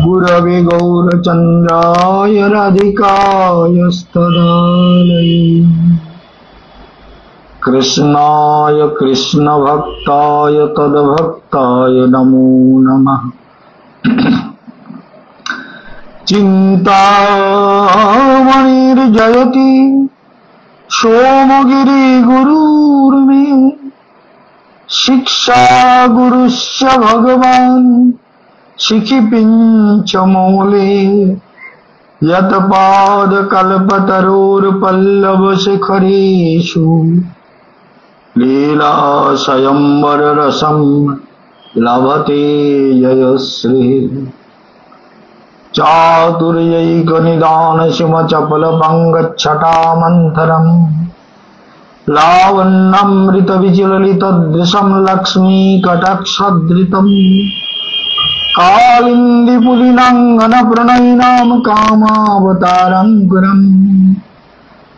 गुरवे गौरचन्द्राय राधिकायस्तदालये कृष्णाय कृष्णभक्ताय तद्भक्ताय नमो नमः। चिन्तामणिर्जयति सोमगिरि गुरुर्मे शिक्षा गुरुश्च भगवान् शिखिपिञ्च मूले यत्पादकल्पतरोर्पल्लवशिखरेषु लीला स्वयंवररसं लभते जयश्री चातुर्यैकनिदानशिमचपलपङ्गच्छटामन्थरम् लावण्यमृतविचललितदृशं लक्ष्मीकटाक्षधृतम् कालिन्दीपुलिनाङ्गनप्रणयिनां कामावतारङ्कुरम्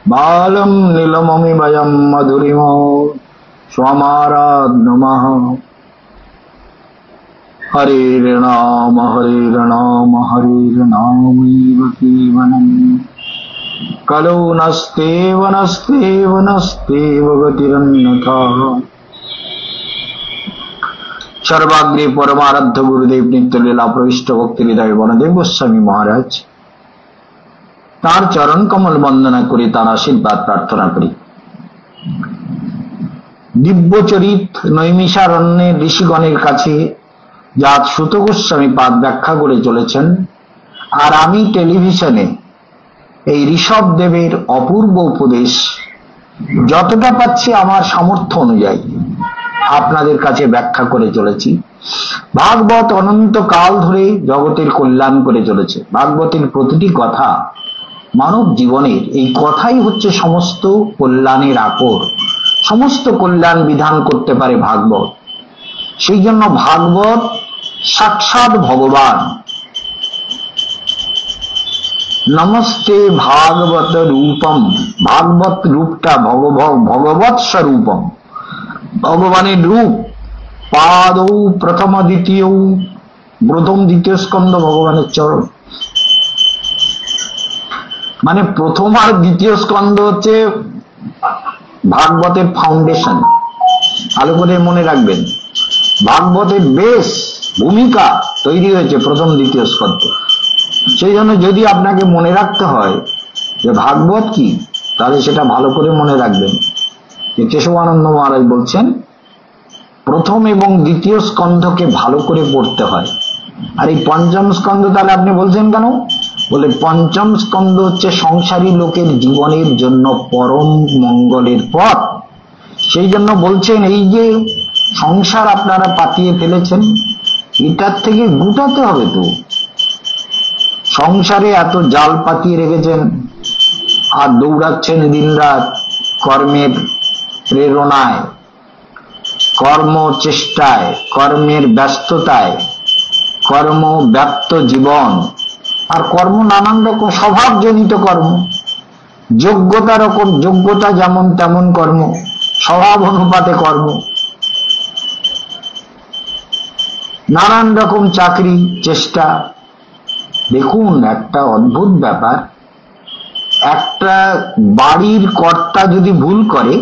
बालं नीलममिमयं मधुरिमो स्वमाराध्नमः। हरेर्नाम हरेर्नाम हरेर्नामैव केवलम् कलौ नस्तेव नस्तेव नस्तेव गतिरन्यथा। सर्वाग्रे परमाराध्य गुरुदेव नित्यलीला प्रविष्ट भक्ति हृदय বনদেব গোস্বামী মহারাজ তার চরণ কমল বন্দনা করে তার আশীর্বাদ প্রার্থনা করি। দিব্যচরিত নৈমিষারণ্যে ঋষিগণের কাছে যা সুত গোস্বামী পাদ ব্যাখ্যা করে চলেছেন, আর আমি টেলিভিশনে এই ঋষভ দেবের অপূর্ব উপদেশ যতটা পাচ্ছি আমার সামর্থ্য অনুযায়ী আপনাদের কাছে ব্যাখ্যা করে চলেছি। ভাগবত অনন্ত কাল ধরে জগতের কল্যাণ করে চলেছে। ভাগবতের প্রতিটি কথা মানব জীবনের, এই কথাই হচ্ছে সমস্ত কল্যাণের আকর, সমস্ত কল্যাণ বিধান করতে পারে ভাগবত। সেই জন্য ভাগবত সাক্ষাৎ ভগবান। নমস্তে ভাগবত রূপম, ভাগবত রূপটা ভগবৎ স্বরূপম, ভগবানের রূপ। পাদৌ প্রথম দ্বিতীয়, প্রথম দ্বিতীয় স্কন্ধ ভগবানের চরণ, মানে প্রথম আর দ্বিতীয় স্কন্ধ হচ্ছে ভাগবতের ফাউন্ডেশন। ভালো করে মনে রাখবেন, ভাগবতের বেশ ভূমিকা তৈরি হয়েছে প্রথম দ্বিতীয় স্কন্ধ। সেই জন্য যদি আপনাকে মনে রাখতে হয় যে ভাগবত কি, তাহলে সেটা ভালো করে মনে রাখবেন যে কেশবানন্দ মহারাজ বলছেন প্রথম এবং দ্বিতীয় স্কন্ধকে ভালো করে পড়তে হয়। আর এই পঞ্চম স্কন্ধ তাহলে আপনি বলছেন কেন? বলে পঞ্চম স্কন্ধ হচ্ছে সংসারী লোকের জীবনের জন্য পরম মঙ্গলের পথ। সেই জন্য বলছেন এই যে সংসার আপনারা পাতিয়ে ফেলেছেন, এটার থেকে গুটাতে হবে। তো সংসারে এত জাল পাতিয়ে রেখেছেন আর দৌড়াচ্ছেন দিনরাত কর্মের প্রেরণায়, কর্ম চেষ্টায়, কর্মের ব্যস্ততায়, কর্ম ব্যাপ্ত জীবন। আর কর্ম নানান রকম, স্বভাবজনিত কর্ম, যোগ্যতা রকম, যোগ্যতা যেমন তেমন কর্ম, স্বভাব অনুপাতে কর্ম, নানান রকম চাকরি চেষ্টা। দেখুন একটা অদ্ভুত ব্যাপার, একটা বাড়ির কর্তা যদি ভুল করে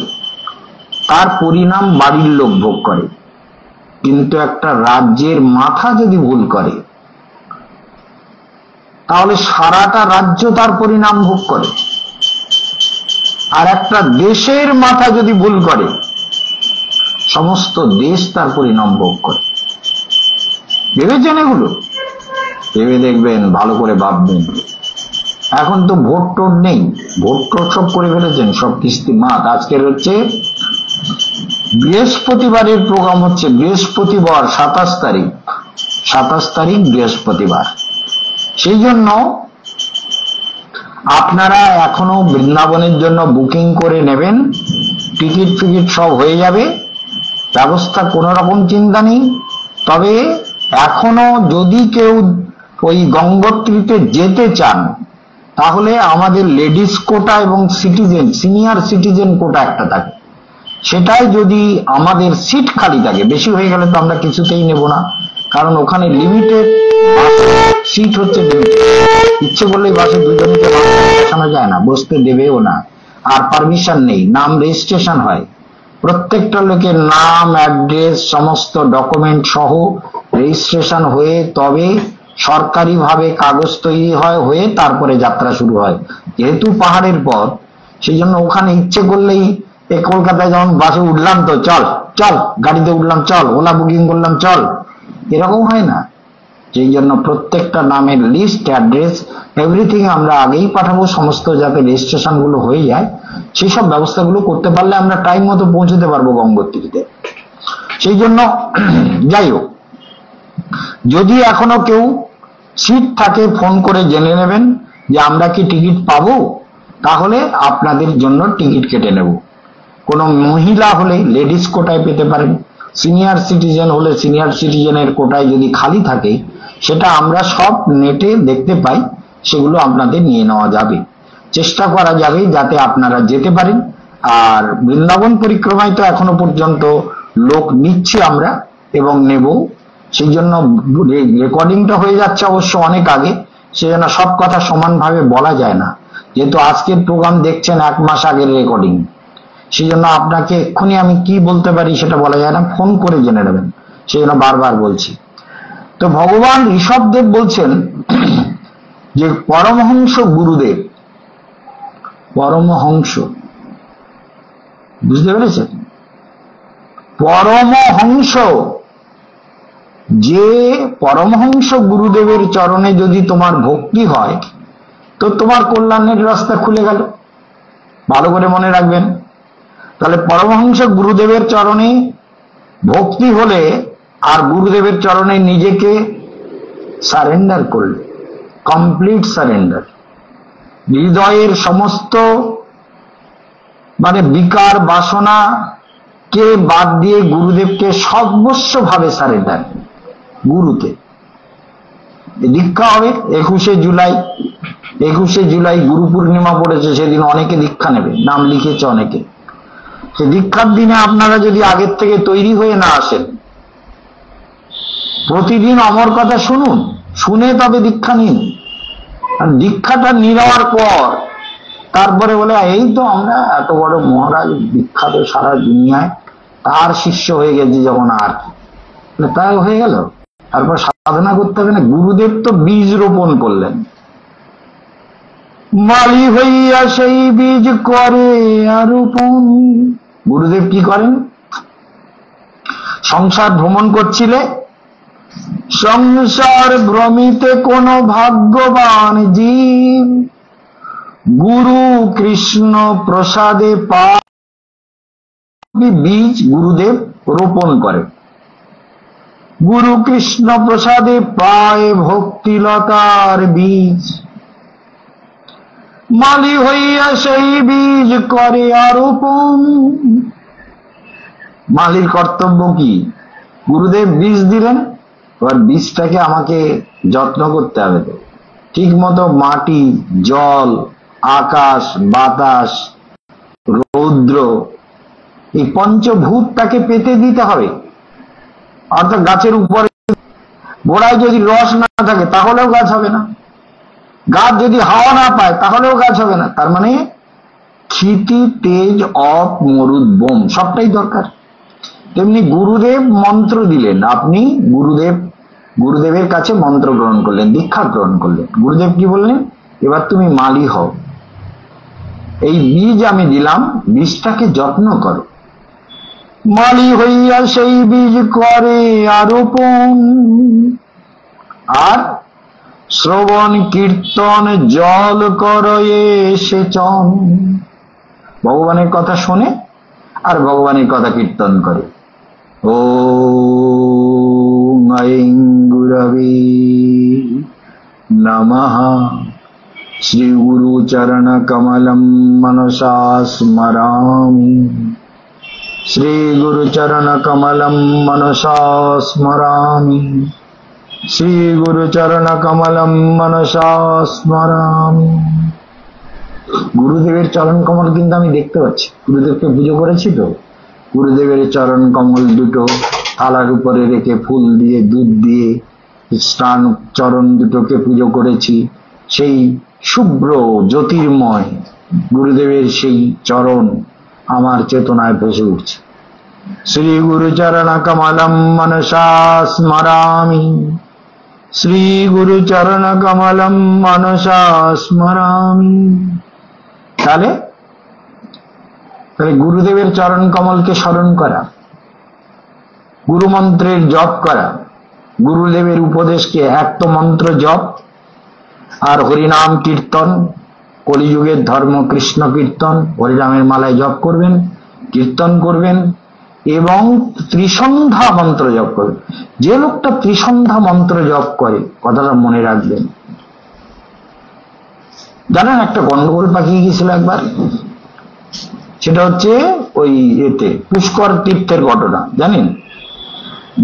তার পরিণাম বাড়ির লোক ভোগ করে, কিন্তু একটা রাজ্যের মাথা যদি ভুল করে তাহলে সারাটা রাজ্য তার পরিণাম ভোগ করে। আর একটা দেশের মাথা যদি ভুল করে সমস্ত দেশ তার পরিণাম ভোগ করে। ভেবেছেন এগুলো? ভেবে দেখবেন, ভালো করে ভাববেন। এখন তো ভোট টোট নেই, ভোট টোট সব করে ফেলেছেন, সব কিস্তি মাত। আজকের হচ্ছে বৃহস্পতিবারের প্রোগ্রাম হচ্ছে, বৃহস্পতিবার 27 তারিখ, 27 তারিখ বৃহস্পতিবার। সেই জন্য আপনারা এখনো বৃন্দাবনের জন্য বুকিং করে নেবেন, টিকিট ফিকিট সব হয়ে যাবে, ব্যবস্থা কোনো রকম চিন্তা নেই। তবে এখনো যদি কেউ ওই গঙ্গোত্রীতে যেতে চান তাহলে আমাদের লেডিস কোটা এবং সিটিজেন, সিনিয়র সিটিজেন কোটা একটা থাকে, সেটাই যদি আমাদের সিট খালি থাকে, বেশি হয়ে গেলে তো আমরা কিছুতেই নেব না, কারণ ওখানে লিমিটেড সিট হচ্ছে লিমিটেড। ইচ্ছে করলেই বাসে দুজনকে বসানো যায় না, বসতে দেবেও না, আর পারমিশন নেই, নাম রেজিস্ট্রেশন হয়, প্রত্যেকটা লোকের নাম, অ্যাড্রেস, সমস্ত ডকুমেন্ট সহ রেজিস্ট্রেশন হয়ে তবে সরকারিভাবে কাগজ তৈরি হয়, হয়ে তারপরে যাত্রা শুরু হয়। যেহেতু পাহাড়ের পথ, সেই জন্য ওখানে ইচ্ছে করলেই কলকাতায় যেমন বাসে উঠলাম তো চল চল, গাড়িতে উঠলাম চল, ওলা বুকিং করলাম চল, এরকম হয় না। সেই জন্য প্রত্যেকটা নামের লিস্ট, অ্যাড্রেস, এভরিথিং আমরা আগেই পাঠাবো, সমস্ত যাতে রেজিস্ট্রেশন গুলো হয়ে যায়, সেই সব ব্যবস্থাগুলো করতে পারলে আমরা টাইম মতো পৌঁছতে পারবো গঙ্গোত্রীতে। সেই জন্য যাই হোক, যদি এখনো কেউ সিট থাকে ফোন করে জেনে নেবেন যে আমরা কি টিকিট পাবো, তাহলে আপনাদের জন্য টিকিট কেটে নেব। কোনো মহিলা হলে লেডিস কোটায় পেতে পারেন, সিনিয়র সিটিজেন হলে সিনিয়র সিটিজেনের কোটায় যদি খালি থাকে, সেটা আমরা সব নেটে দেখতে পাই, সেগুলো আপনাদের নিয়ে নেওয়া যাবে, চেষ্টা করা যাবে যাতে আপনারা যেতে পারেন। আর বৃন্দাবন পরিক্রমায় তো এখনো পর্যন্ত লোক নিচ্ছি আমরা এবং নেব, সেই জন্য রেকর্ডিংটা হয়ে যাচ্ছে অবশ্য অনেক আগে, সেই জন্য সব কথা সমানভাবে বলা যায় না, যেহেতু আজকের প্রোগ্রাম দেখছেন 1 মাস আগের রেকর্ডিং, সেই জন্য আপনাকে এক্ষুনি আমি কি বলতে পারি সেটা বলা যায় না, ফোন করে জেনে নেবেন, সেই জন্য বারবার বলছি। তো ভগবান ঋষভদেব বলছেন যে পরমহংস গুরুদেব, পরমহংস, বুঝতে পেরেছেন? পরমহংস, যে পরমহংস গুরুদেবের চরণে যদি তোমার ভক্তি হয় তো তোমার কল্যাণের রাস্তা খুলে গেল। ভালো করে মনে রাখবেন। তাহলে পরমহংস গুরুদেবের চরণে ভক্তি হলে আর গুরুদেবের চরণে নিজেকে সারেন্ডার করলে, কমপ্লিট সারেন্ডার, হৃদয়ের সমস্ত বিকার বাসনা কে বাদ দিয়ে গুরুদেবকে সর্বস্বভাবে সারেন্ডার, গুরুকে। দীক্ষা হবে 21শে জুলাই, 21শে জুলাই গুরু পূর্ণিমা পড়েছে, সেদিন অনেকে দীক্ষা নেবে, নাম লিখেছে অনেকে। সে দীক্ষার দিনে আপনারা যদি আগের থেকে তৈরি হয়ে না আসেন, প্রতিদিন অমর কথা শুনুন, শুনে তবে দীক্ষা নিন। আর দীক্ষাটা নেওয়ার পর তারপরে বলে এই তো আমরা এত বড় মহারাজ, বিখ্যাত সারা দুনিয়ায়, তার শিষ্য হয়ে গেছি যখন, আর তাই হয়ে গেল, তারপর সাধনা করতে হবে না। গুরুদেব তো বীজ রোপণ করলেন, মালি হইয়া সেই বীজ করে আর রোপণ। গুরুদেব কি করেন? সংসার ভ্রমণ করছিলে, সংসার ভ্রমিতে কোন ভাগ্যবান জীব গুরু কৃষ্ণ প্রসাদে পায় বীজ গুরুদেব রোপণ করে। গুরু কৃষ্ণ প্রসাদে পায় ভক্তিলতার বীজ, মালি হইয়া সেই বীজ করে আরোপণ। মালির কর্তব্য কি? গুরুদেব বীজ দিলেন, এবার বীজটাকে আমাকে যত্ন করতে হবে, তো ঠিক মতো মাটি, জল, আকাশ, বাতাস, রৌদ্র, এই পঞ্চভূত তাকে পেতে দিতে হবে। অর্থাৎ গাছের উপরে গোড়ায় যদি রস না থাকে তাহলেও গাছ হবে না, গাছ যদি হাওয়া না পায় তাহলেও গাছ হবে না। তার মানে ক্ষিতি, তেজ, অপ, মরুদ, বোম সবটাই দরকার। তেমনি গুরুদেব মন্ত্র দিলেন, আপনি গুরুদেবের কাছে মন্ত্র গ্রহণ করলেন, দীক্ষা গ্রহণ করলেন। গুরুদেব কি বললেন? এবার তুমি মালি হও, এই বীজ আমি দিলাম, বীজটাকে যত্ন করো। মালি হইয়া সেই বীজ করে আরোপণ, আর শ্রবণ কীর্তন জল করয়ে সেচন। ভগবানের কথা শোনে আর ভগবানের কথা কীর্তন করে। ওম আইং গুরবে নমঃ। শ্রী গুরু চরণ কমলম মনসা স্মরামি, শ্রী গুরু চরণ কমলম মনসা স্মরামি, শ্রী গুরু চরণ কমলম মনসা স্মরামি। গুরুদেবের চরণ কমল কিন্তু আমি দেখতে পাচ্ছি, গুরুদেবকে পুজো করেছি তো। গুরুদেবের চরণ কমল দুটো থালার উপরে রেখে ফুল দিয়ে, দুধ দিয়ে, স্নান চরণ দুটোকে পুজো করেছি, সেই শুভ্র জ্যোতির্ময় গুরুদেবের সেই চরণ আমার চেতনায় ভেসে উঠছে। শ্রী গুরুচরণ কমলম মনসা স্মরামি, শ্রী গুরুচরণ কমলম মনসা স্মরামি। তাহলে গুরুদেবের চরণ কমলকে স্মরণ করা, গুরু মন্ত্রের জপ করা, গুরুদেবের উপদেশকে এক তো মন্ত্র জপ আর হরিনাম কীর্তন, কলিযুগের ধর্ম কৃষ্ণ কীর্তন, হরিনামের মালায় জপ করবেন, কীর্তন করবেন এবং ত্রিসন্ধ্যা মন্ত্র জপ করবেন। যে লোকটা ত্রিসন্ধ্যা মন্ত্র জপ করে, কথাটা মনে রাখবেন। জানেন একটা গন্ডগোল পাকিয়ে গিয়েছিল একবার, সেটা হচ্ছে ওই এতে পুষ্কর তীর্থের ঘটনা। জানেন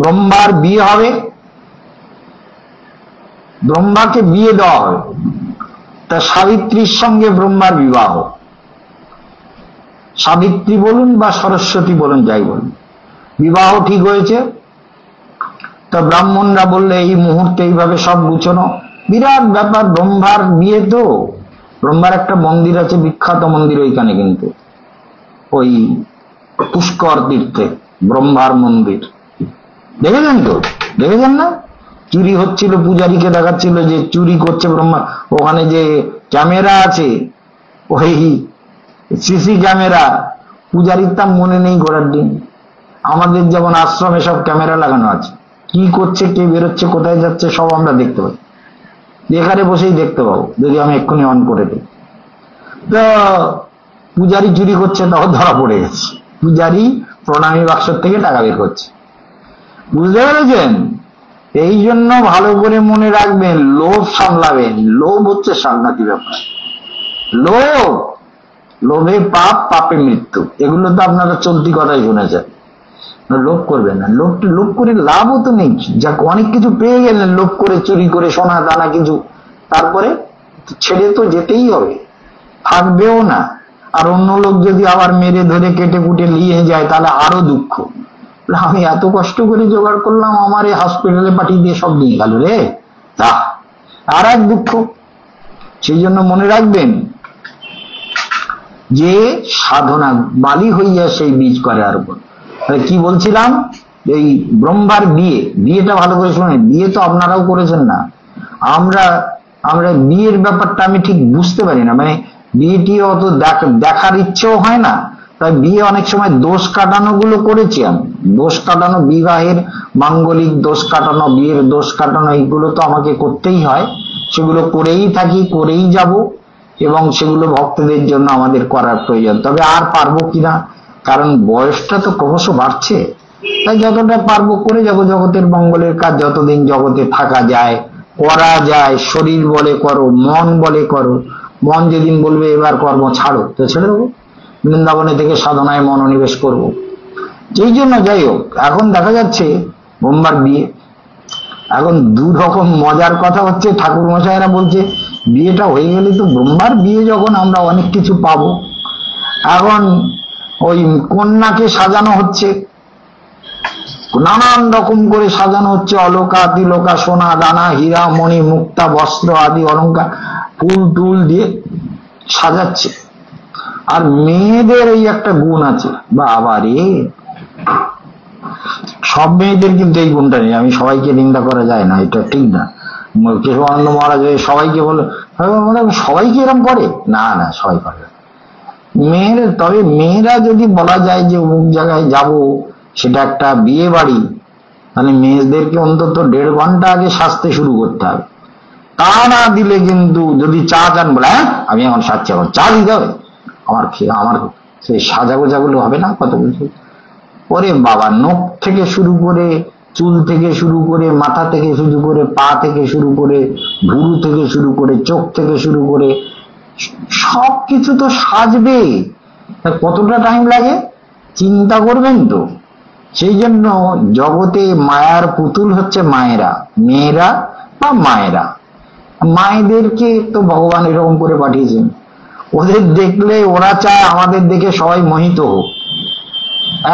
ব্রহ্মার বিয়ে হবে, ব্রহ্মাকে বিয়ে দেওয়া হবে, তা সাবিত্রীর সঙ্গে ব্রহ্মার বিবাহ। সাবিত্রী বলুন বা সরস্বতী বলুন, যাই বলুন, বিবাহ ঠিক হয়েছে। তা ব্রাহ্মণরা বললে এই মুহূর্তে এইভাবে সব গুছানো, বিরাট ব্যাপার। ব্রহ্মার বিয়ে তো, ব্রহ্মার একটা মন্দির আছে, বিখ্যাত মন্দির ওইখানে, কিন্তু ওই পুষ্কর তীর্থে ব্রহ্মার মন্দির দেখেছেন তো? দেখেছেন না? চুরি হচ্ছিল, পূজারীকে দেখাচ্ছিল যে চুরি করছে ব্রহ্মা। ওখানে যে ক্যামেরা আছে, ওই সিসি ক্যামেরা, পূজারীর তা মনে নেই ঘোরার দিন। আমাদের যেমন আশ্রমে সব ক্যামেরা লাগানো আছে, কি করছে, কে বেরোচ্ছে, কোথায় যাচ্ছে, সব আমরা দেখতে পাই। এখানে বসেই দেখতে পাবো যদি আমি এক্ষুনি অন করে দিই। তো পূজারী চুরি করছে, তখন ধরা পড়ে গেছে। পূজারী প্রণামী বাক্সর থেকে টাকা বের করছে, বুঝতে পেরেছেন? এই জন্য ভালো করে মনে রাখবেন, লোভ সামলাবেন। লোভ হচ্ছে সাংঘাতিক ব্যাপার। লোভ, লোভে পাপ, পাপে মৃত্যু, এগুলো তো আপনারা চলতি কথাই শুনেছেন। লোভ করবেন না। লোভ করে লাভও তো নেই। যাক অনেক কিছু পেয়ে গেলেন লোভ করে, চুরি করে, সোনা দানা কিছু, তারপরে ছেড়ে তো যেতেই হবে, থাকবেও না। আর অন্য লোক যদি আবার মেরে ধরে কেটে কুটে নিয়ে যায়, তাহলে আরো দুঃখ। আমি এত কষ্ট করে জোগাড় করলাম, আমার এই হসপিটালে পাঠিয়ে দিয়ে সব নিয়ে গেল রে, তা আর এক দুঃখ। সেই জন্য মনে রাখবেন যে সাধনা বালি হইয়া সেই বীজ করে আর উপর। কি বলছিলাম, এই ব্রহ্মার বিয়ে, বিয়েটা ভালো করে শুনেন। বিয়ে তো আপনারাও করেছেন না, আমরা বিয়ের ব্যাপারটা আমি ঠিক বুঝতে পারি না। মানে বিয়েটি অত দেখার ইচ্ছেও হয় না, তাই বিয়ে অনেক সময় দোষ কাটানো গুলো করেছি আমি। দোষ কাটানো, বিবাহের মাঙ্গলিক দোষ কাটানো, বিয়ের দোষ কাটানো, এইগুলো তো আমাকে করতেই হয়। সেগুলো করেই থাকি, করেই যাব, এবং সেগুলো ভক্তদের জন্য আমাদের করার প্রয়োজন। তবে আর পারবো কিনা, কারণ বয়সটা তো ক্রমশ বাড়ছে, তাই যতটা পারবো করে যাব। জগতের মঙ্গলের কাজ যতদিন জগতে থাকা যায় করা যায়। শরীর বলে করো, মন বলে করো। মন যেদিন বলবে এবার কর্ম ছাড়ো, তো ছেড়ে দেবো, বৃন্দাবনে থেকে সাধনায় মনোনিবেশ করব। সেই জন্য যাই হোক, এখন দেখা যাচ্ছে ব্রহ্মার বিয়ে। এখন দু রকম মজার কথা হচ্ছে, ঠাকুর মশাইরা বলছে বিয়েটা হয়ে গেলে তো ব্রহ্মার বিয়ে, যখন আমরা অনেক কিছু পাবো। এখন ওই কন্যাকে সাজানো হচ্ছে, নানান রকম করে সাজানো হচ্ছে, অলকা তিলকা, সোনা দানা, হীরা মণি, মুক্তা, বস্ত্র আদি অলঙ্কার, ফুল টুল দিয়ে সাজাচ্ছে। আর মেয়েদের এই একটা গুণ আছে, বাবা রে, সব মেয়েদের কিন্তু এই গুণটা নেই। আমি সবাইকে নিন্দা করা যায় না, এটা ঠিক না। কেশবানন্দ মহারাজ সবাইকে বলে, সবাইকে এরকম করে না, না সবাই করে মেয়ের। তবে মেয়েরা যদি বলা যায় যে অমুক জায়গায় যাব, সেটা একটা বিয়ে বাড়ি, তাহলে মেয়েদেরকে অন্তত 1.5 ঘন্টা আগে সাজতে শুরু করতে হবে। তা না দিলে কিন্তু, যদি চা চান, বলে হ্যাঁ আমি এখন সাজছি, এখন চা দিতে হবে, আমার সেই সাজাগোজাগুলো হবে না, কত কিছু। ওরে বাবা, নখ থেকে শুরু করে, চুল থেকে শুরু করে, মাথা থেকে শুরু করে, পা থেকে শুরু করে, ভুরু থেকে শুরু করে, চোখ থেকে শুরু করে, সবকিছু তো সাজবে। কতটা টাইম লাগে চিন্তা করবেন তো। সেই জন্য জগতে মায়ার পুতুল হচ্ছে মায়েরা, মেয়েরা বা মায়েরা। মায়েদেরকে তো ভগবান এরকম করে পাঠিয়েছেন, ওদের দেখলে ওরা চায় আমাদের দেখে সবাই মোহিত হোক।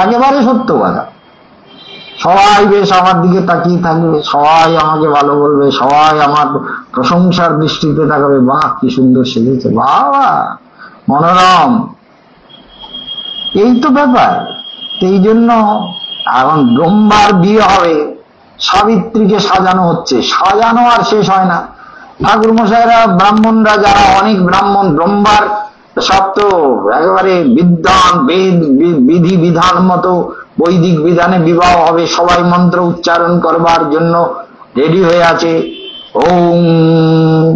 একেবারে সত্য কথা। সবাই বেশ আমার দিকে তাকিয়ে থাকবে, সবাই আমাকে ভালো বলবে, সবাই আমার প্রশংসার দৃষ্টিতে তাকাবে, বাহ কি সুন্দর সেজেছে, বাবা মনোরম। এই তো ব্যাপার। এই জন্য এখন ব্রহ্মার বিয়ে হবে, সাবিত্রীকে সাজানো হচ্ছে, সাজানো আর শেষ হয় না। ঠাকুর মশাইরা, ব্রাহ্মণরা, যারা অনেক ব্রাহ্মণ, ব্রহ্মার সব তো একেবারে বিদ্বান, বিধি বিধান মতো বৈদিক বিধানে বিবাহ হবে, সবাই মন্ত্র উচ্চারণ করবার জন্য রেডি হয়ে আছে। ওম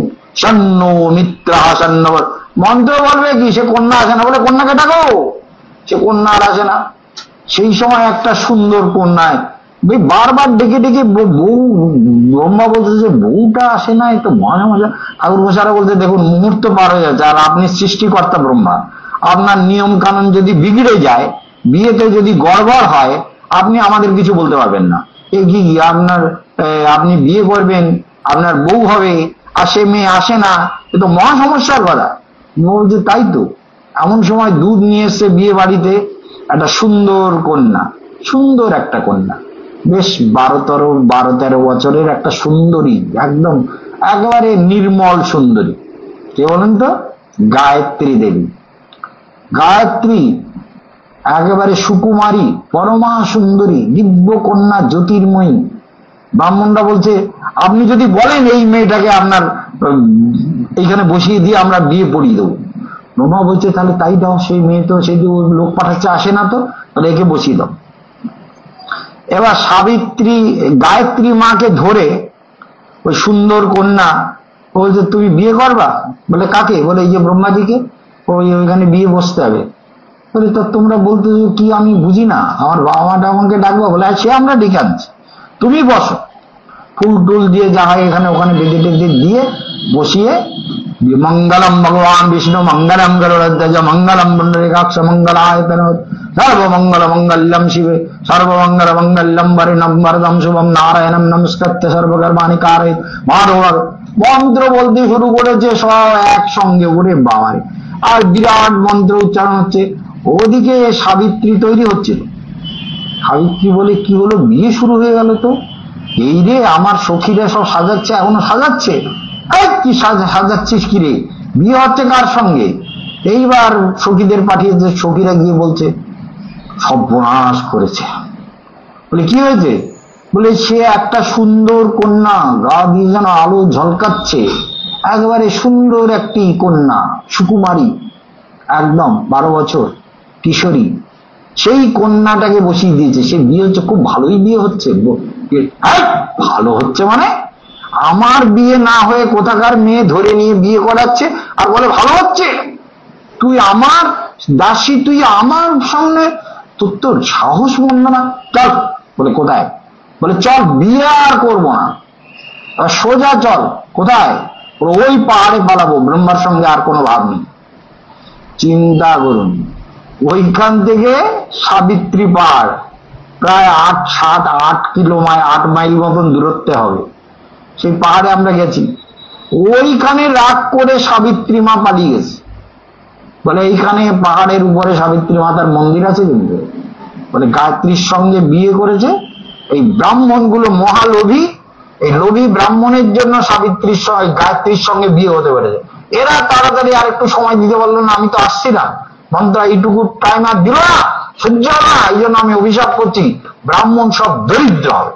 সন্ন মিত্রা সন্ন, মন্ত্র বলবে কি, সে কন্যা আসে না, বলে কন্যাকে ডাকো, সে কন্যা আর আসে না। সেই সময় একটা সুন্দর কন্যায় বারবার ডেকে ডেকে বউ, ব্রহ্মা বলতেছে বউটা আসে না, তো মজা মজা। ঠাকুর মশাইরা বলতে, দেখুন মুহূর্ত পার হয়ে যাচ্ছে, আর আপনি সৃষ্টিকর্তা ব্রহ্মা, আপনার নিয়ম কানুন যদি বিগড়ে যায়, বিয়েতে যদি গড়বড় হয়, আপনি আমাদের কিছু বলতে পারবেন না। এ কি আপনার, আপনি বিয়ে করবেন, আপনার বউ হবে, আসে মেয়ে আসে না, এ তো মহা সমস্যার কথা। বলছে তাই তো। এমন সময় দুধ নিয়ে এসছে বিয়ে বাড়িতে একটা সুন্দর কন্যা, সুন্দর একটা কন্যা, বেশ 12-13 বছরের একটা সুন্দরী, একদম একেবারে নির্মল সুন্দরী। কে বলেন তো? গায়ত্রী দেবী। গায়ত্রী একেবারে সুকুমারী, পরমা সুন্দরী, দিব্য কন্যা, জ্যোতির্ময়ী। ব্রাহ্মণরা বলছে, আপনি যদি বলেন এই মেয়েটাকে আপনার এইখানে বসিয়ে দিয়ে আমরা বিয়ে পড়িয়ে দেবো। ব্রহ্মা বলছে, তাহলে তাই দাও, সেই মেয়ে তো সেই লোক পাঠাচ্ছে, আসে না তো, তাহলে একে বসিয়ে দাও। এবার সাবিত্রী গায়ত্রী মাকে ধরে ওই সুন্দর কন্যা বলছে, তুমি বিয়ে করবা? বলে কাকে? বলে এই যে ব্রহ্মাজিকে, ওইখানে বিয়ে বসতে হবে। বলে তো তোমরা বলতে কি আমি বুঝি না, আমার বাবা মাটা আমাকে ডাকবো? বলে সে আমরা ডেকে আনছি, তুমি বসো। ফুল টুল দিয়ে যা হয় এখানে ওখানে বেঁধে টেঁধে দিয়ে বসিয়ে, মঙ্গলম ভগবান বিষ্ণু মঙ্গলম গরুড়ধ্বজ মঙ্গলম পুণ্ডরীকাক্ষ মঙ্গলায় সর্বমঙ্গল মঙ্গলম শিবে সর্বমঙ্গল মঙ্গলম বরিণম বরদম শুভম নারায়ণম নমস্কৃত্য সর্বকর্মাণি কারয়েৎ মাধব। মন্ত্র বলতে শুরু করেছে সব একসঙ্গে, ওরে বাবারে, আর বিরাট মন্ত্র উচ্চারণ হচ্ছে। ওদিকে সাবিত্রী তৈরি হচ্ছিল। সাবিত্রী বলে, কি হলো, বিয়ে শুরু হয়ে গেল তো? এই রে, আমার সখীরা সব সাজাচ্ছে, এখনো সাজাচ্ছে। কি সাজাচ্ছিস কি রে, বিয়ে হচ্ছে কার সঙ্গে? এইবার সখীদের পাঠিয়েছে, সখীরা গিয়ে বলছে সর্বনাশ করেছে। বলে কি হয়েছে? বলে সে একটা সুন্দর কন্যা, গা দিয়ে যেন আলো ঝলকাচ্ছে, একেবারে সুন্দর একটি কন্যা, সুকুমারী, একদম 12 বছর কিশোরী, সেই কন্যাটাকে বসিয়ে দিয়েছে। সে বিয়ে হচ্ছে, খুব ভালোই বিয়ে হচ্ছে। ভালো হচ্ছে মানে, আমার বিয়ে না হয়ে কোথাকার মেয়ে ধরে নিয়ে বিয়ে করাচ্ছে আর বলে ভালো হচ্ছে। তুই আমার দাসী, তুই আমার সামনে, তোর সাহস মন্দ না? চল। বলে কোথায়? বলে চল, বিয়ে আর করবো না, সোজা চল। কোথায়? ওই পাহাড়ে পালাবো, ব্রহ্মার সঙ্গে আর কোনো ভাব নেই। চিন্তা করুন, ওইখান থেকে সাবিত্রী পাহাড় প্রায় 8 মাইল মতন দূরত্বে হবে। সেই পাহাড়ে আমরা গেছি, ওইখানে রাগ করে সাবিত্রী মা পালিয়ে গেছে। বলে এইখানে পাহাড়ের উপরে সাবিত্রী মাতার মন্দির আছে, কিন্তু বলে গায়ত্রীর সঙ্গে বিয়ে করেছে। এই ব্রাহ্মণগুলো মহালোভী, এই লোভী ব্রাহ্মণের জন্য সাবিত্রীর সঙ্গে গায়ত্রীর সঙ্গে বিয়ে হতে পেরেছে। এরা তাড়াতাড়ি আর একটু সময় দিতে পারলো না, আমি তো আসছি না, মন্ত্র এইটুকু টাইম আর দিল না, সহ্য না, এই জন্য আমি অভিশাপ করছি, ব্রাহ্মণ সব দরিদ্র হবে।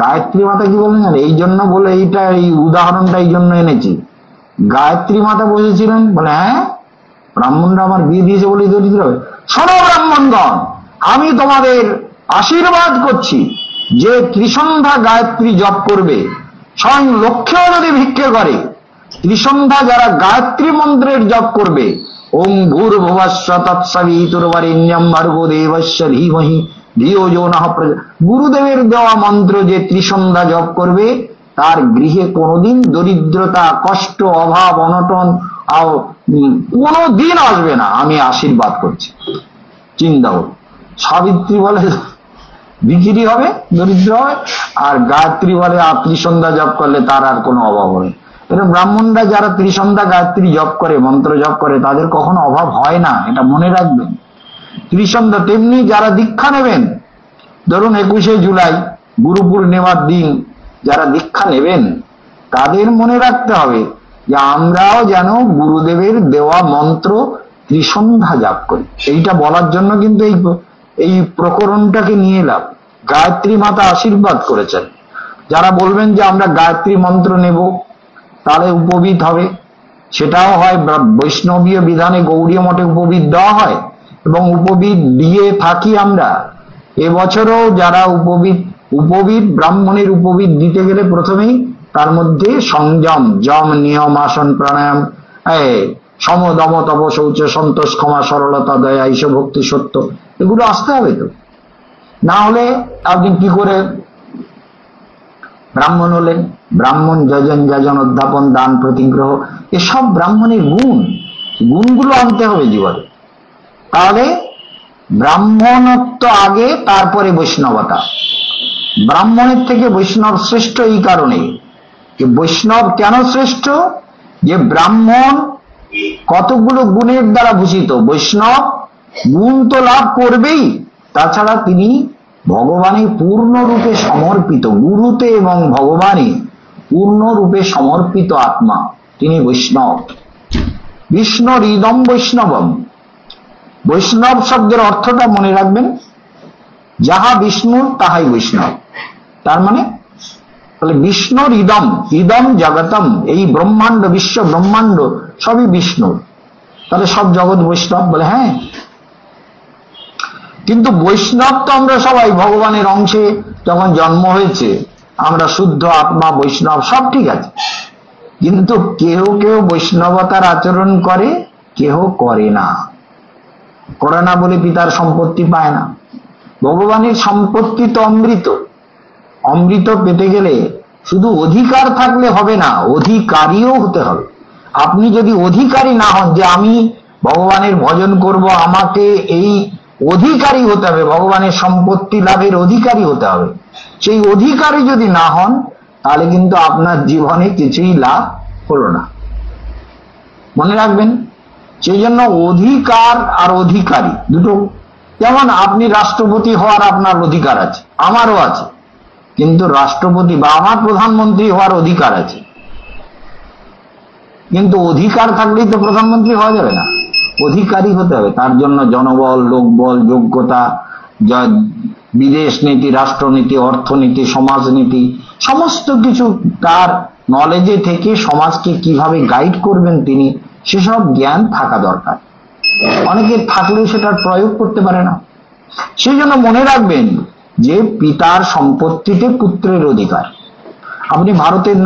গায়ত্রী মাতা কি বলেন, এই জন্য বলে এইটা, এই উদাহরণটা এই জন্য এনেছি। গায়ত্রী মাতা বসেছিলেন, বলে হ্যাঁ ব্রাহ্মণরা আমার বিয়ে দিয়েছে বলেই দরিদ্র হবে। শোনো ব্রাহ্মণগণ, আমি তোমাদের আশীর্বাদ করছি, যে ত্রিসন্ধ্যা গায়ত্রী জপ করবে, স্বয়ং লক্ষ্যেও যদি ভিক্ষে করে, ত্রিসন্ধ্যা যারা গায়ত্রী মন্ত্রের জপ করবে, ওম ভূর্ভুবস্ব তৎসবিতুর্বরেণ্যম ভর্গো দেবস্য ধীমহি ধিয়ো যো নঃ প্রচোদয়াৎ। গুরুদেবের দেওয়া মন্ত্র যে ত্রিসন্ধ্যা জপ করবে, তার গৃহে কোনোদিন দরিদ্রতা, কষ্ট, অভাব, অনটন কোনোদিন আসবে না, আমি আশীর্বাদ করছি। চিন্তা করুন, সাবিত্রী বলে বিক্রি হবে, দরিদ্র হবে, আর গায়ত্রী বলে ত্রিসন্ধ্যা জপ করলে তার আর কোনো অভাব হবে। এটা ব্রাহ্মণরা যারা ত্রিসন্ধ্যা গায়ত্রী জপ করে, মন্ত্র জপ করে, তাদের কখনো অভাব হয় না, এটা মনে রাখবেন। ত্রিসন্ধ্যা তেমনি যারা দীক্ষা নেবেন, ধরুন 21শে জুলাই গুরু পূর্ণিমার দিন যারা দীক্ষা নেবেন তাদের মনে রাখতে হবে যে আমরাও যেন গুরুদেবের দেওয়া মন্ত্র ত্রিসন্ধ্যা জাপ করি। এইটা বলার জন্য কিন্তু এই প্রকরণটাকে নিয়ে এলাম। গায়ত্রী মাতা আশীর্বাদ করেছেন, যারা বলবেন যে আমরা গায়ত্রী মন্ত্র নেব তাহলে উপবিত হবে, সেটাও হয়। বৈষ্ণবীয় বিধানে গৌড়ীয় মঠে উপবিত দেওয়া হয় এবং উপবিত দিয়ে থাকি আমরা। এবছরও যারা উপবিত ব্রাহ্মণের উপবিত দিতে গেলে প্রথমেই তার মধ্যে সংযম, যম, নিয়ম, আসন, প্রাণায়াম, সম, দম, তপ, শৌচ, সন্তোষ, ক্ষমা, সরলতা, দয়া, ঈশ, ভক্তি, সত্য, এগুলো আসতে হবে। তো না হলে আপনি কি করে ব্রাহ্মণ হলেন? ব্রাহ্মণ যজন, অধ্যাপন, দান, প্রতিগ্রহ, এসব ব্রাহ্মণের গুণগুলো আনতে হবে জীবনে। তাহলে ব্রাহ্মণত্ব আগে, তারপরে বৈষ্ণবতা। ব্রাহ্মণের থেকে বৈষ্ণব শ্রেষ্ঠ এই কারণে, যে বৈষ্ণব কেন শ্রেষ্ঠ? যে ব্রাহ্মণ কতগুলো গুণের দ্বারা ভূষিত, বৈষ্ণব গুণ তো লাভ করবেই, তাছাড়া তিনি ভগবানে পূর্ণরূপে সমর্পিত, গুরুতে এবং ভগবানে পূর্ণরূপে সমর্পিত আত্মা, তিনি বৈষ্ণব। বিষ্ণুর ইদম বৈষ্ণবম। বৈষ্ণব শব্দের অর্থটা মনে রাখবেন, যাহা বিষ্ণুর তাহাই বৈষ্ণব। তার মানে তাহলে বিষ্ণুর ইদম, ইদম জগতম, এই ব্রহ্মাণ্ড, বিশ্ব ব্রহ্মাণ্ড সবই বিষ্ণুর, তাহলে সব জগৎ বৈষ্ণব। বলে হ্যাঁ, কিন্তু বৈষ্ণব তো আমরা সবাই ভগবানের অংশে যখন জন্ম হয়েছে আমরা শুদ্ধ আত্মা, বৈষ্ণব সব ঠিক আছে, কিন্তু কেউ কেউ বৈষ্ণবতার আচরণ করে, কেউ করে না। করে না বলে পিতার সম্পত্তি পায় না। ভগবানের সম্পত্তি তো অমৃত। অমৃত পেতে গেলে শুধু অধিকার থাকলে হবে না, অধিকারীও হতে হবে। আপনি যদি অধিকারী না হন যে আমি ভগবানের ভজন করব, আমাকে এই অধিকারী হতে হবে, ভগবানের সম্পত্তি লাভের অধিকারী হতে হবে, সেই অধিকারী যদি না হন তাহলে কিন্তু আপনার জীবনে কিছুই লাভ হলো না। মনে রাখবেন, সেই জন্য অধিকার আর অধিকারী দুটো। যেমন আপনি রাষ্ট্রপতি হওয়ার আপনার অধিকার আছে, আমারও আছে, কিন্তু রাষ্ট্রপতি বা আমার প্রধানমন্ত্রী হওয়ার অধিকার আছে, কিন্তু অধিকার থাকলেই তো প্রধানমন্ত্রী হওয়া যাবে না, অধিকারী হতে হবে। তার জন্য জনবল, লোকবল, যোগ্যতা, বিদেশ নীতি, রাষ্ট্রনীতি, অর্থনীতি, সমাজনীতি, সমস্ত কিছু তার নলেজে থেকে সমাজকে কিভাবে গাইড করবেন তিনি, সেসব জ্ঞান থাকা দরকার। অনেকের থাকলেও সেটার প্রয়োগ করতে পারে না। সেই জন্য মনে রাখবেন যে পিতার সম্পত্তিতে পুত্রের অধিকার। আপনি ভারতের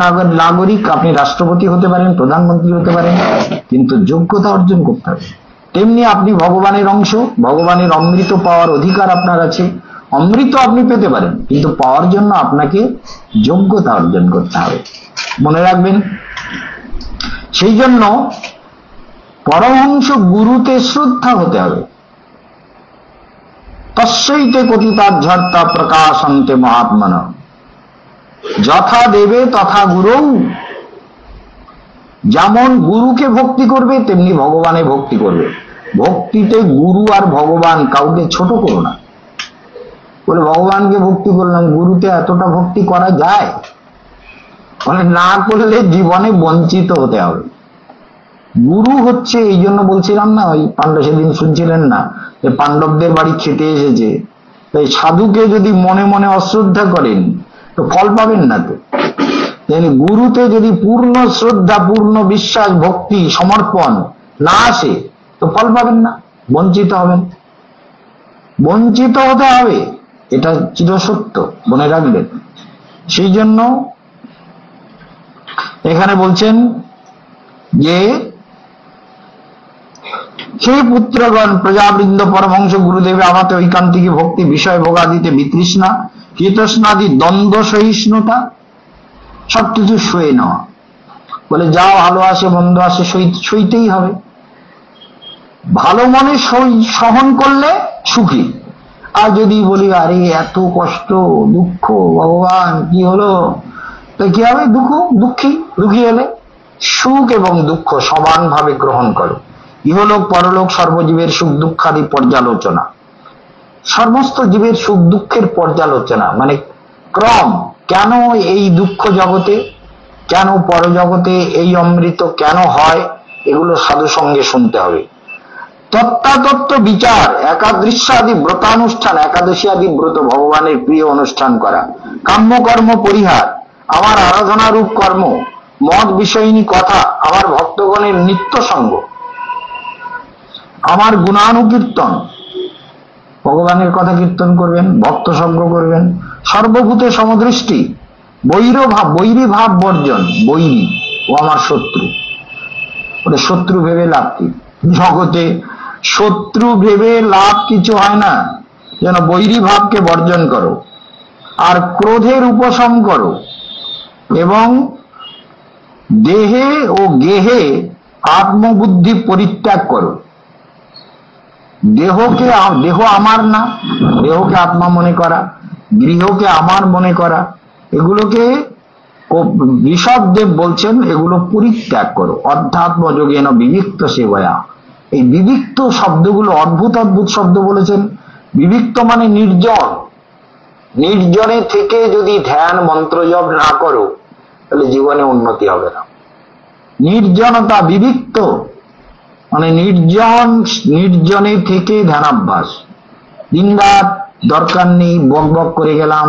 নাগরিক, আপনি রাষ্ট্রপতি হতে পারেন, প্রধানমন্ত্রী হতে পারেন, কিন্তু যোগ্যতা অর্জন করতে হবে। তেমনি আপনি ভগবানের অংশ, ভগবানের অমৃত পাওয়ার অধিকার আপনার আছে। অমৃত আপনি পেতে পারেন, কিন্তু পাওয়ার জন্য আপনাকে যোগ্যতা অর্জন করতে হবে। মনে রাখবেন, সেই জন্য পরমহংস গুরুতে শ্রদ্ধা হতে হবে। তস্যৈতে কথিতাঝর্তা প্রকাশন্তে মহাত্মন, যথা দেবে তথা গুরু। যেমন গুরুকে ভক্তি করবে তেমনি ভগবানে ভক্তি করবে। ভক্তিতে গুরু আর ভগবান কাউকে ছোট করো না। বলে ভগবানকে ভক্তি করলাম, গুরুতে এতটা ভক্তি করা যায়? বলে না করলে জীবনে বঞ্চিত হতে হবে। গুরু হচ্ছে, এই জন্য বলছিলাম না, ওই পাণ্ডব সেদিন শুনছিলেন না যে পাণ্ডবদের বাড়ি খেতে এসেছে, তাই সাধুকে যদি মনে মনে অশ্রদ্ধা করেন তো ফল পাবেন না। তো গুরুতে যদি পূর্ণ শ্রদ্ধা, পূর্ণ বিশ্বাস, ভক্তি, সমর্পণ না আসে তো ফল পাবেন না, বঞ্চিত হবেন। বঞ্চিত হতে হবে, এটা চিরসত্য, মনে রাখবেন। সেই জন্য এখানে বলছেন যে সেই পুত্রগণ প্রজাবৃন্দ পরমহংস গুরুদেবে আমাতে ঐকান্তিকী ভক্তি, বিষয় ভোগাদিতে বিতৃষ্ণা, হিতষ্ণাদি দ্বন্দ্ব সহিষ্ণুতা, সবকিছু সয়ে নেওয়া। বলে যা ভালো আসে মন্দ আসে সইতেই হবে। ভালো মনে সহন করলে সুখী। আর যদি বলি আরে এত কষ্ট, দুঃখ, ভগবান কি হলো, তো কি হবে? দুঃখী হলে সুখ এবং দুঃখ সমানভাবে গ্রহণ করো। ইহলোক পরলোক সর্বজীবের সুখ দুঃখাদি পর্যালোচনা। সমস্ত জীবের সুখ দুঃখের পর্যালোচনা, মানে ক্রম, কেন এই দুঃখ জগতে, কেন পরজগতে এই অমৃত কেন হয়, এগুলো সাধু সঙ্গে শুনতে হবে। তত্ত্বাতত্ত্ব বিচার, একাদৃশ্যাদি ব্রতানুষ্ঠান, একাদশী আদি ব্রত ভগবানের প্রিয় অনুষ্ঠান করা, কাম্যকর্ম পরিহার, আমার আরাধনারূপ কর্ম, মদ বিষয়িনী কথা, আমার ভক্তগণের নিত্য সঙ্গ, আমার গুণানুকীর্তন, ভগবানের কথা কীর্তন করবেন, ভক্ত সঙ্গ করবেন, সর্বভূতে সমদৃষ্টি, বৈরী ভাব বর্জন, বৈরী ও আমার শত্রু, ওটা শত্রু ভেবে লাভ কি? জগতে শত্রু ভেবে লাভ কিছু হয় না, যেন বৈরী ভাবকে বর্জন করো, আর ক্রোধের উপশম করো, এবং দেহে ও গেহে আত্মবুদ্ধি পরিত্যাগ করো। দেহ আমার না, দেহকে আত্মা মনে করা, গৃহকে আমার মনে করা, এগুলোকে ঋষভদেব বলছেন এগুলো পরিত্যাগ করো। অধ্যাত্ম যোগেন বিবিক্ত সেবয়া, এই বিবিক্ত শব্দগুলো অদ্ভুত অদ্ভুত শব্দ বলেছেন। বিবিক্ত মানে নির্জন, নির্জনে থেকে যদি ধ্যান মন্ত্র জপ না করো তাহলে জীবনে উন্নতি হবে না। নির্জনতা, বিবিক্ত মানে নির্জনে থেকে ধ্যানাভ্যাস। দিনরাত দরকার নেই, বক বক করে গেলাম,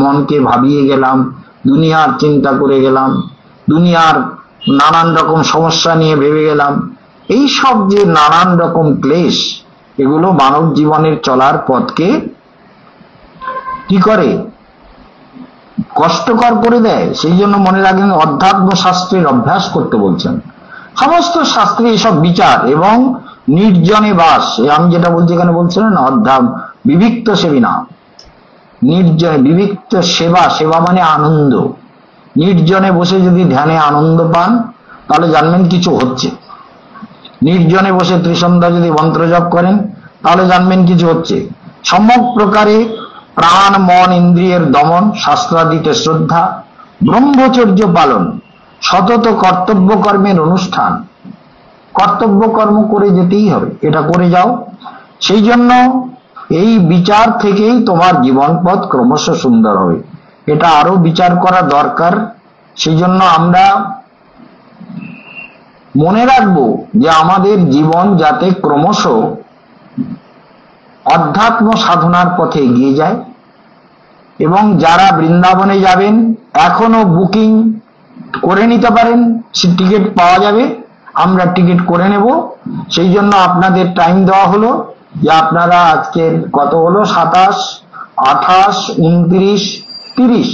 মনকে ভাবিয়ে গেলাম, দুনিয়ার চিন্তা করে গেলাম, দুনিয়ার নানান রকম সমস্যা নিয়ে ভেবে গেলাম, এই সব যে নানান রকম ক্লেশ, এগুলো মানব জীবনের চলার পথকে কি করে? কষ্টকর করে দেয়। সেই জন্য মনে রাখবেন অধ্যাত্ম শাস্ত্রের অভ্যাস করতে বলছেন। সমস্ত শাস্ত্রে এসব বিচার এবং নির্জনে বাস, আমি যেটা বলছি এখানে বলছিলেন বিবিক্ত সেবিনা, নির্জনে বিবিক্ত সেবা, সেবা মানে আনন্দ। নির্জনে বসে যদি ধ্যানে আনন্দ পান তাহলে জানবেন কিছু হচ্ছে। নির্জনে বসে ত্রিসন্ধ্যা যদি মন্ত্র জপ করেন তাহলে জানবেন কিছু হচ্ছে। সম্যক প্রকারে প্রাণ মন ইন্দ্রিয়ের দমন, শাস্ত্রাদিতে শ্রদ্ধা, ব্রহ্মচর্য পালন, সতত কর্তব্য কর্মের অনুষ্ঠান। কর্তব্য কর্ম করে যেতেই হবে, এটা করে যাও। সেই জন্য এই বিচার থেকেই তোমার জীবন পথ ক্রমশ সুন্দর হবে। এটা আরো বিচার করা দরকার। সেই জন্য আমরা মনে রাখবো যে আমাদের জীবন যাতে ক্রমশ অধ্যাত্ম সাধনার পথে এগিয়ে যায়। এবং যারা বৃন্দাবনে যাবেন এখনো বুকিং করে নিতে পারেন, টিকিট পাওয়া যাবে, আমরা টিকিট করে নেব। সেই জন্য আপনাদের টাইম দেওয়া হলো যে আপনারা আজকের কত হলো, 27, 28, 29,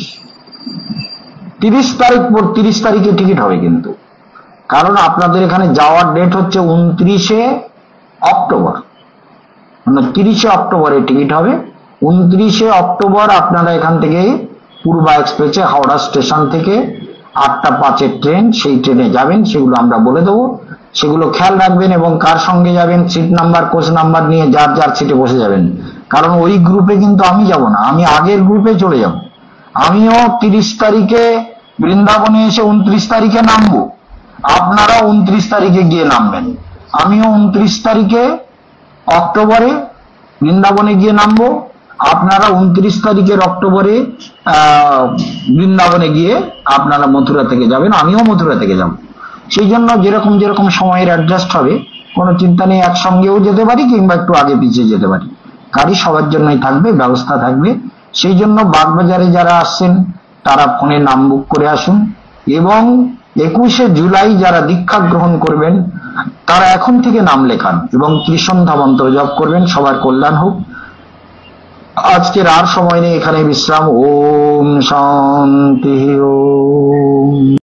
30 তারিখ, 30 তারিখে টিকিট হবে কিন্তু, কারণ আপনাদের এখানে যাওয়ার ডেট হচ্ছে 29শে অক্টোবর, মানে 30শে অক্টোবরে টিকিট হবে। 29শে অক্টোবর আপনারা এখান থেকে পূর্বা এক্সপ্রেসে হাওড়া স্টেশন থেকে 8:05 ট্রেন, সেই ট্রেনে যাবেন। সেগুলো আমরা বলে দেবো, সেগুলো খেয়াল রাখবেন। এবং কার সঙ্গে যাবেন, সিট নাম্বার, কোচ নাম্বার নিয়ে যার যার সিটে বসে যাবেন। কারণ ওই গ্রুপে কিন্তু আমি যাব না, আমি আগের গ্রুপে চলে যাব। আমিও 30 তারিখে বৃন্দাবনে এসে 29 তারিখে নামবো, আপনারাও 29 তারিখে গিয়ে নামবেন। আমিও 29 তারিখে অক্টোবরে বৃন্দাবনে গিয়ে নামবো, আপনারা 29 তারিখের অক্টোবরে বৃন্দাবনে গিয়ে আপনারা মথুরা থেকে যাবেন, আমিও মথুরা থেকে যাব। সেই জন্য যেরকম যেরকম সময়ের অ্যাডজাস্ট হবে কোনো চিন্তা নেই, একসঙ্গেও যেতে পারি কিংবা একটু আগে পিছিয়ে যেতে পারি। গাড়ি সবার জন্যই থাকবে, ব্যবস্থা থাকবে। সেই জন্য বাগবাজারে যারা আসছেন তারা ফোনে নাম বুক করে আসুন। এবং 21শে জুলাই যারা দীক্ষা গ্রহণ করবেন তারা এখন থেকে নাম লেখান এবং ত্রিসন্ধ্যা মন্ত্র জপ করবেন। সবার কল্যাণ হোক। আজকের আর সময় নেই, এখানে বিশ্রাম। ওম শান্তি। ওম।